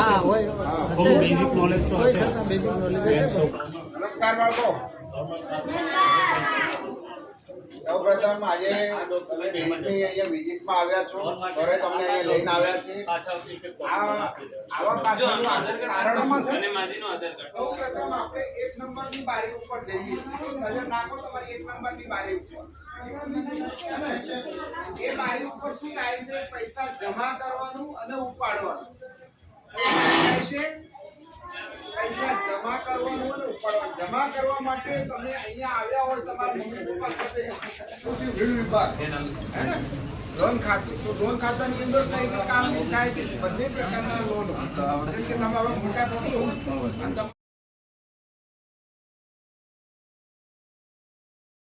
હા હશે. હોય થોડું બેઝિક નોલેજ તો હશે. બેઝિક નોલેજ હશે. નમસ્કાર બાળકો. સૌપ્રથમ આજે તમે બેંકની અહીંયા વિઝિટમાં આવ્યા છો, ઘરે તમને અહીંયા લઈને આવ્યા છે. આવા પાછળનું કારણમાં છે. સૌપ્રથમ આપણે 1 નંબરની બારી ઉપર જઈએ છીએ. નજર નાખો તમારી 1 નંબરની બારી ઉપર. એ બારી ઉપર શું થાય છે? પૈસા જમા કરવાનું અને ઉપાડવાનું. પૈસા જમા કરવાનું અને ઉપાડવાનું. જમા કરવા માટે તમે અહીંયા આવ્યા હોય તમારા મમ્મી પપ્પા સાથે પૂછ્યું વીડ વિભાગ હે ને લોન ખાતું, તો લોન ખાતાની અંદર કઈ કઈ કામ થાય છે? બધી પ્રકારના લોન. જેમ કે તમે હવે મોટા થશો અને